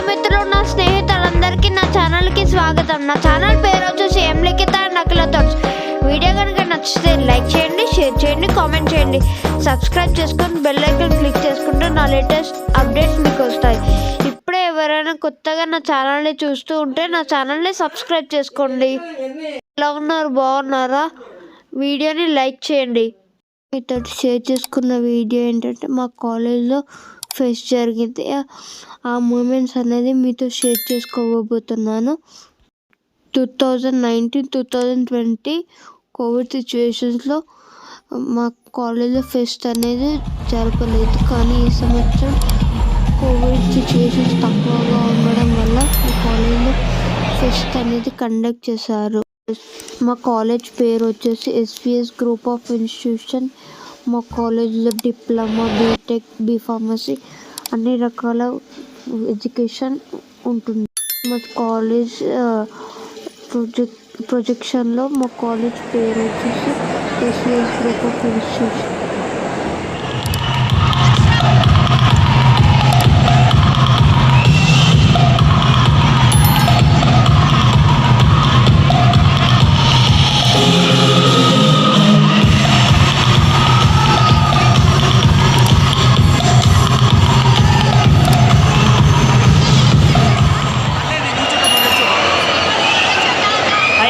బంధుమిత్రులు నా స్నేహితులందరికీ నా ఛానల్కి స్వాగతం. నా ఛానల్ పేరు వచ్చేసి ఎం లిఖిత నకిల థాట్స్. వీడియో కనుక నచ్చితే లైక్ చేయండి, షేర్ చేయండి, కామెంట్ చేయండి, సబ్స్క్రైబ్ చేసుకొని బెల్ ఐకాన్ క్లిక్ చేసుకుంటే నా లేటెస్ట్ అప్డేట్స్ మీకు వస్తాయి. ఇప్పుడే ఎవరైనా కొత్తగా నా ఛానల్ని చూస్తూ ఉంటే నా ఛానల్ని సబ్స్క్రైబ్ చేసుకోండి. ఎలా ఉన్నారు, బాగున్నారా? వీడియోని లైక్ చేయండి. మీతో షేర్ చేసుకున్న వీడియో ఏంటంటే మా కాలేజ్లో ఫెస్ట్ జరిగింది. ఆ మూమెంట్స్ అనేది మీతో షేర్ చేసుకోబోతున్నాను. 2019-2020 కోవిడ్ సిచ్యువేషన్స్లో మా కాలేజ్లో ఫెస్ట్ అనేది జరగలేదు. కానీ ఈ సంవత్సరం కోవిడ్ సిచ్యువేషన్స్ తక్కువగా ఉండడం వల్ల మా కాలేజ్లో ఫెస్ట్ అనేది కండక్ట్ చేశారు. మా కాలేజ్ పేరు వచ్చేసి Svs Group of Institutions. మా కాలేజ్లో డిప్లొమా, బీటెక్, బీఫార్మసీ అన్ని రకాల ఎడ్యుకేషన్ ఉంటుంది. మా కాలేజ్ ప్రొజెక్షన్లో మా కాలేజ్ పేరు వచ్చేసి Svs Group of Institutions.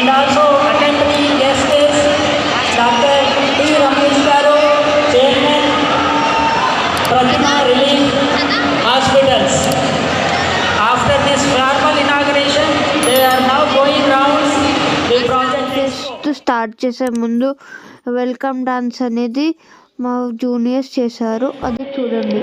And also attending guest is Dr. T. Ramesh Garu, Chairman, Pratima Relief Hospitals. After this formal inauguration, they are now going rounds the project. Fest start చేసే ముందు welcome dance అనేది మా juniors చేశారు, అది చూడండి.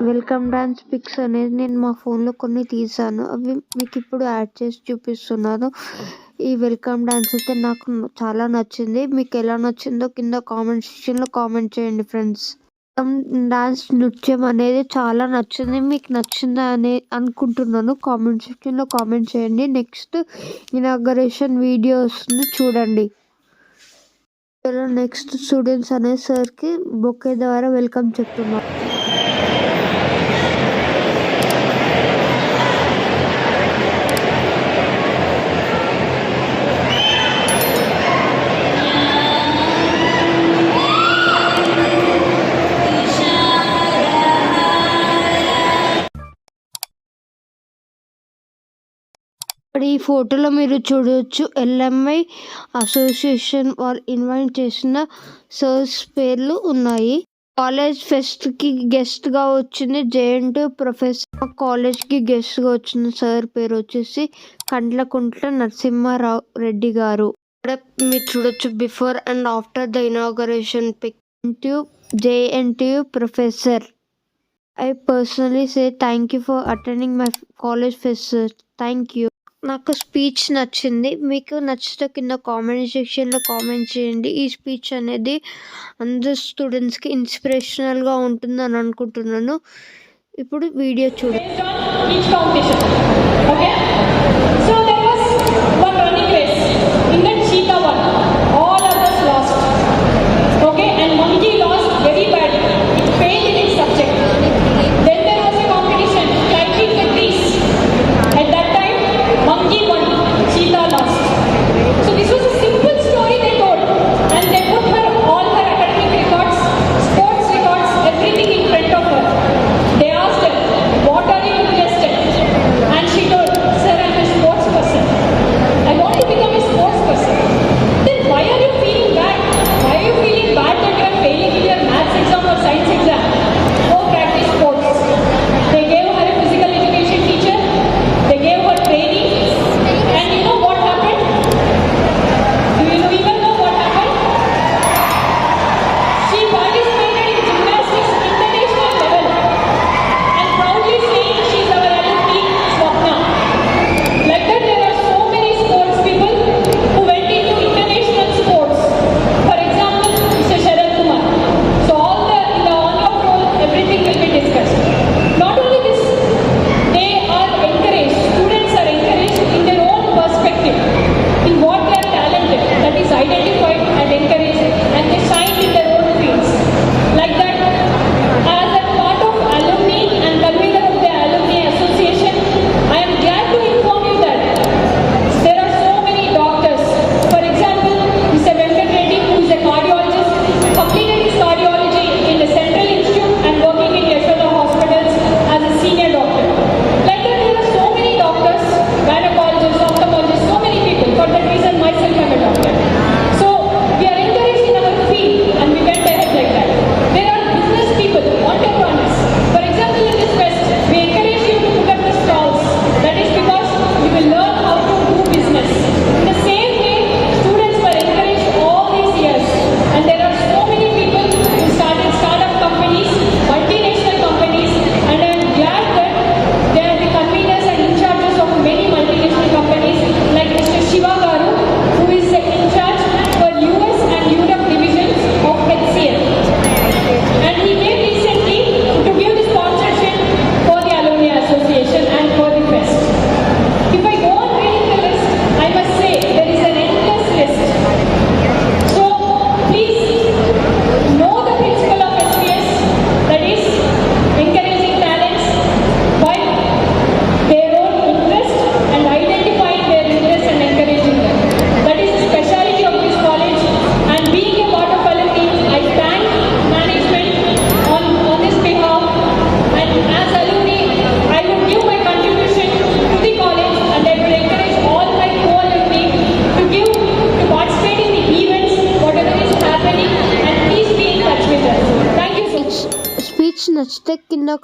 Welcome dance pics అనేది నేను మా ఫోన్లో కొన్ని తీసాను, అవి మీకు ఇప్పుడు యాడ్ చేసి చూపిస్తున్నాను. ఈ వెల్కమ్ డాన్స్ అయితే నాకు చాలా నచ్చింది. మీకు ఎలా నచ్చిందో కింద కామెంట్ సెక్షన్లో కామెంట్ చేయండి ఫ్రెండ్స్. డాన్స్ నృత్యం అనేది చాలా నచ్చింది. మీకు నచ్చిందా అని అనుకుంటున్నాను. కామెంట్ సెక్షన్లో కామెంట్ చేయండి. నెక్స్ట్ ఇనాగరేషన్ వీడియో వస్తుంది, చూడండి. నెక్స్ట్ స్టూడెంట్స్ అనే సార్కి బొకే ద్వారా వెల్కమ్ చెప్తున్నారు. ఈ ఫోటోలో మీరు చూడవచ్చు LMI అసోసియేషన్ వాళ్ళు ఇన్వైట్ చేసిన సర్స్ పేర్లు ఉన్నాయి. కాలేజ్ ఫెస్ట్కి గెస్ట్గా వచ్చింది JNT ప్రొఫెసర్. కాలేజ్కి గెస్ట్గా వచ్చిన సార్ పేరు వచ్చేసి కండ్లకుంట్ల నరసింహారావు రెడ్డి గారు. ఇక్కడ మీరు చూడొచ్చు before and after the inauguration pic. JNT professor. I personally say thank you for attending my college fest, sir. Thank you. నాకు స్పీచ్ నచ్చింది. మీకు నచ్చితే కింద కామెంట్ సెక్షన్లో కామెంట్ చేయండి. ఈ స్పీచ్ అనేది అందరు స్టూడెంట్స్కి ఇన్స్పిరేషనల్గా ఉంటుందని అనుకుంటున్నాను. ఇప్పుడు వీడియో చూడండి. They asked her, "What are you interested?" And she told, "Sir,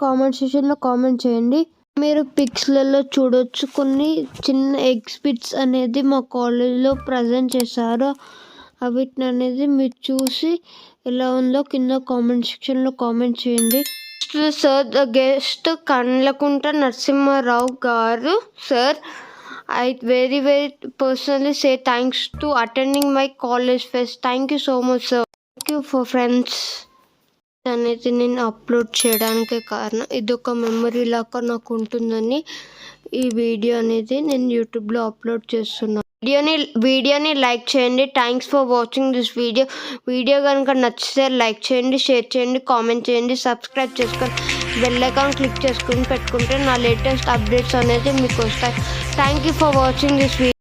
comment సెక్షన్లో కామెంట్ చేయండి. మీరు పిక్స్లలో చూడొచ్చు, కొన్ని చిన్న ఎగ్జిబిట్స్ అనేది మా కాలేజ్లో ప్రజెంట్ చేశారు. వీటిని అనేది మీరు చూసి ఎలా ఉందో కింద కామెంట్ సెక్షన్లో కామెంట్ చేయండి. Sir the guest Kandlakunta Narasimharao గారు. Sir, I very personally say thanks to attending my college fest. Thank you so much, sir. Thank you for friends. అనేది నేను అప్లోడ్ చేయడానికి కారణం ఇది ఒక మెమరీ లాగా నాకు ఉంటుందని ఈ వీడియో అనేది నేను యూట్యూబ్లో అప్లోడ్ చేస్తున్నాను. వీడియోని లైక్ చేయండి. Thanks for watching this video కనుక నచ్చితే లైక్ చేయండి, షేర్ చేయండి, కామెంట్ చేయండి, సబ్స్క్రైబ్ చేసుకొని బెల్ ఐకాన్ క్లిక్ చేసుకుని పెట్టుకుంటే నా లేటెస్ట్ అప్డేట్స్ అనేది మీకు వస్తాయి. Thank you for watching this video.